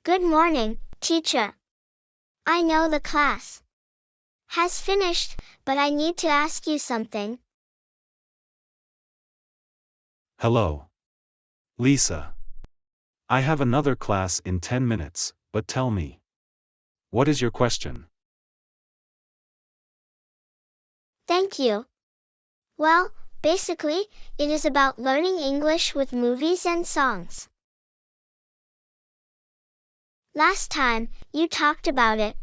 Good morning, teacher. I know the class has finished, but I need to ask you something. Hello. Lisa. I have another class in 10 minutes, but tell me. What is your question? Thank you. Well, basically, it is about learning English with movies and songs. Last time, you talked about it.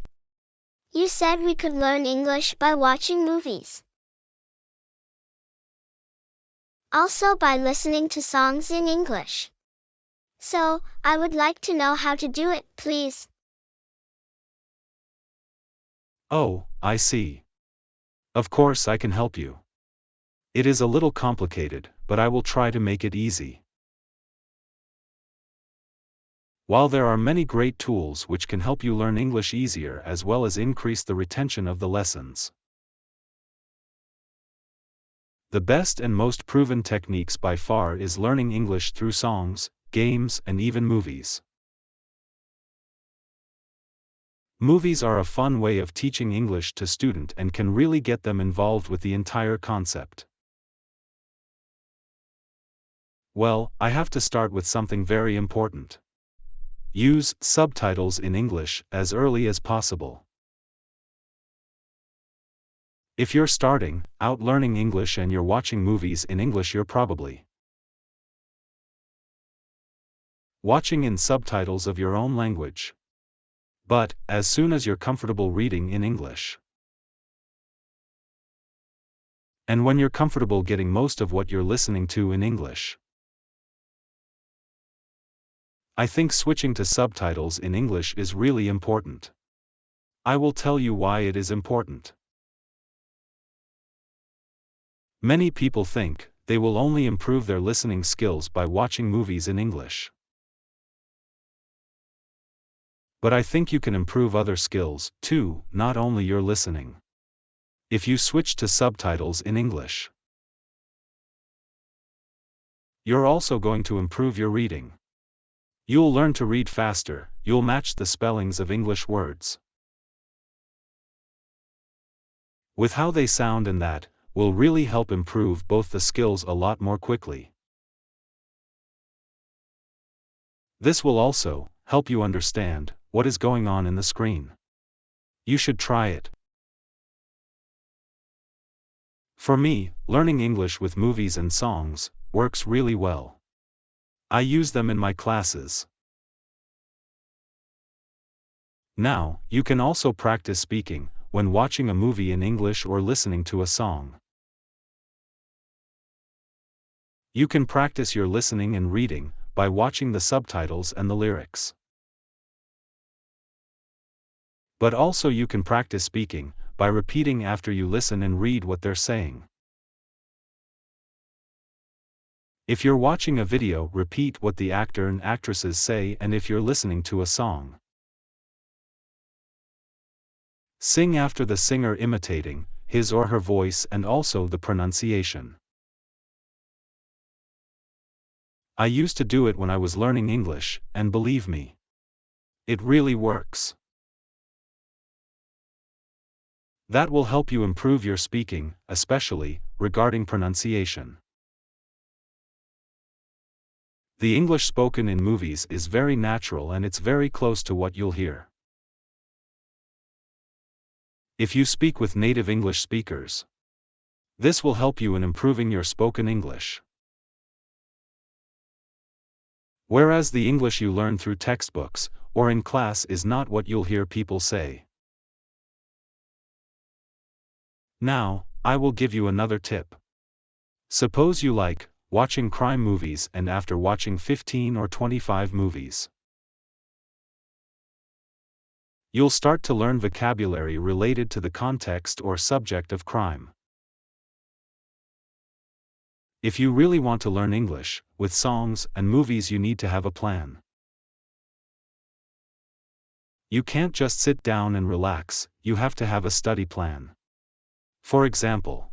You said we could learn English by watching movies. Also by listening to songs in English. So, I would like to know how to do it, please. Oh, I see. Of course I can help you. It is a little complicated, but I will try to make it easy. While there are many great tools which can help you learn English easier as well as increase the retention of the lessons, the best and most proven techniques by far is learning English through songs, games, and even movies. Movies are a fun way of teaching English to students and can really get them involved with the entire concept. Well, I have to start with something very important. Use subtitles in English as early as possible. If you're starting out learning English and you're watching movies in English, you're probably watching in subtitles of your own language. But, as soon as you're comfortable reading in English, and when you're comfortable getting most of what you're listening to in English, I think switching to subtitles in English is really important. I will tell you why it is important. Many people think they will only improve their listening skills by watching movies in English. But I think you can improve other skills, too, not only your listening. If you switch to subtitles in English, you're also going to improve your reading. You'll learn to read faster, you'll match the spellings of English words with how they sound, and that will really help improve both the skills a lot more quickly. This will also help you understand what is going on in the screen. You should try it. For me, learning English with movies and songs works really well. I use them in my classes. Now, you can also practice speaking when watching a movie in English or listening to a song. You can practice your listening and reading by watching the subtitles and the lyrics. But also you can practice speaking by repeating after you listen and read what they're saying. If you're watching a video, repeat what the actor and actresses say, and if you're listening to a song, sing after the singer, imitating his or her voice and also the pronunciation. I used to do it when I was learning English, and believe me, it really works. That will help you improve your speaking, especially regarding pronunciation. The English spoken in movies is very natural and it's very close to what you'll hear if you speak with native English speakers. This will help you in improving your spoken English. Whereas the English you learn through textbooks or in class is not what you'll hear people say. Now, I will give you another tip. Suppose you like watching crime movies, and after watching 15 or 25 movies, you'll start to learn vocabulary related to the context or subject of crime. If you really want to learn English with songs and movies, you need to have a plan. You can't just sit down and relax, you have to have a study plan. For example,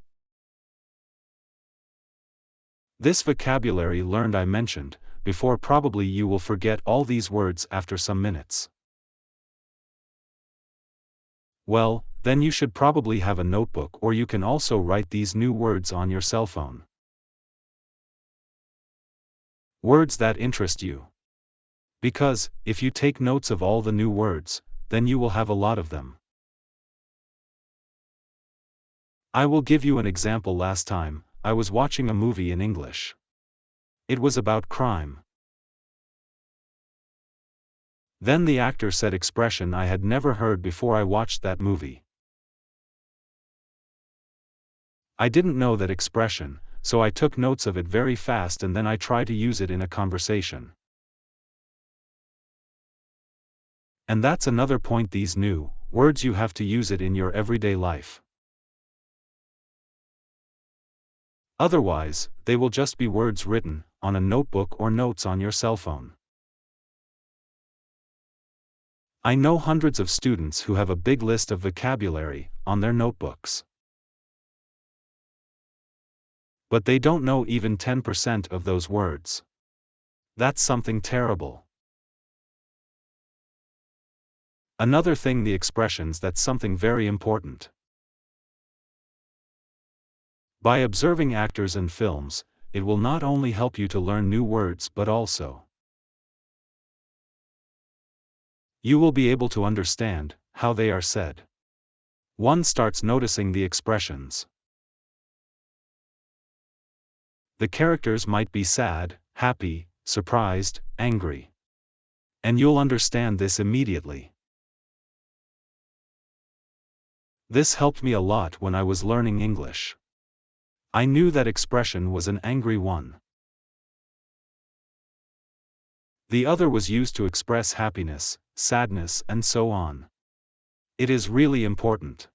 this vocabulary learned I mentioned before probably you will forget all these words after some minutes. Well, then you should probably have a notebook, or you can also write these new words on your cell phone. Words that interest you. Because, if you take notes of all the new words, then you will have a lot of them. I will give you an example. Last time, I was watching a movie in English. It was about crime. Then the actor said expression I had never heard before I watched that movie. I didn't know that expression, so I took notes of it very fast and then I tried to use it in a conversation. And that's another point, these new words, you have to use it in your everyday life. Otherwise, they will just be words written on a notebook or notes on your cell phone. I know hundreds of students who have a big list of vocabulary on their notebooks. But they don't know even 10% of those words. That's something terrible. Another thing, the expressions, that's something very important. By observing actors and films, it will not only help you to learn new words but also you will be able to understand how they are said. One starts noticing the expressions. The characters might be sad, happy, surprised, angry. And you'll understand this immediately. This helped me a lot when I was learning English. I knew that expression was an angry one. The other was used to express happiness, sadness, and so on. It is really important.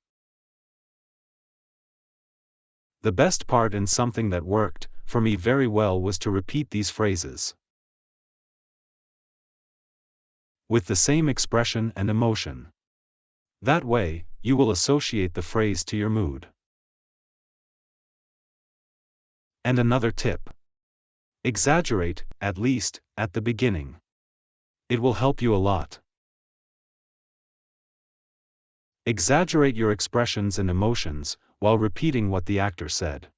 The best part, and something that worked for me very well, was to repeat these phrases with the same expression and emotion. That way, you will associate the phrase to your mood. And another tip: exaggerate, at least at the beginning. It will help you a lot. Exaggerate your expressions and emotions while repeating what the actor said.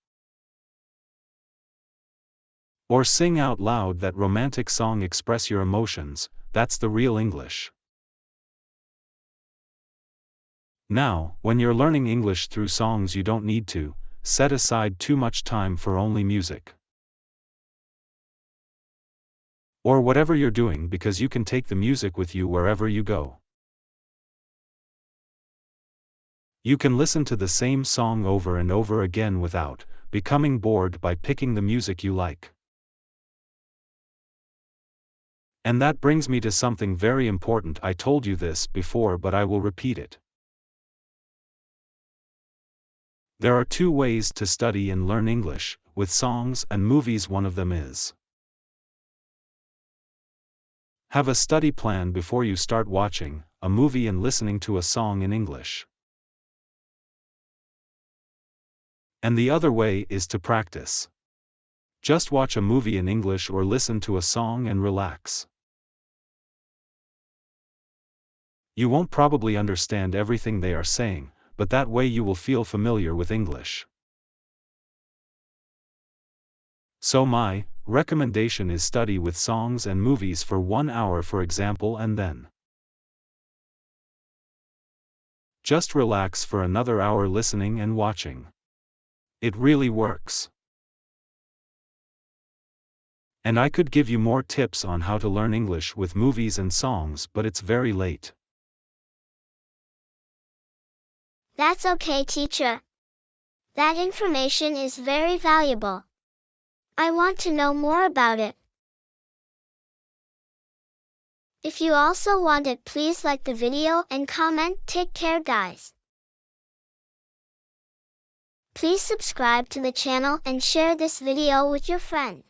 Or sing out loud that romantic song. Express your emotions, that's the real English. Now, when you're learning English through songs, you don't need to set aside too much time for only music. Or whatever you're doing, because you can take the music with you wherever you go. You can listen to the same song over and over again without becoming bored by picking the music you like. And that brings me to something very important. I told you this before, but I will repeat it. There are two ways to study and learn English with songs and movies. One of them is have a study plan before you start watching a movie and listening to a song in English. And the other way is to practice. Just watch a movie in English or listen to a song and relax. You won't probably understand everything they are saying, but that way you will feel familiar with English. So my recommendation is study with songs and movies for 1 hour, for example, and then just relax for another hour listening and watching. It really works. And I could give you more tips on how to learn English with movies and songs, but it's very late. That's okay, teacher. That information is very valuable. I want to know more about it. If you also want it, please like the video and comment. Take care, guys. Please subscribe to the channel and share this video with your friends.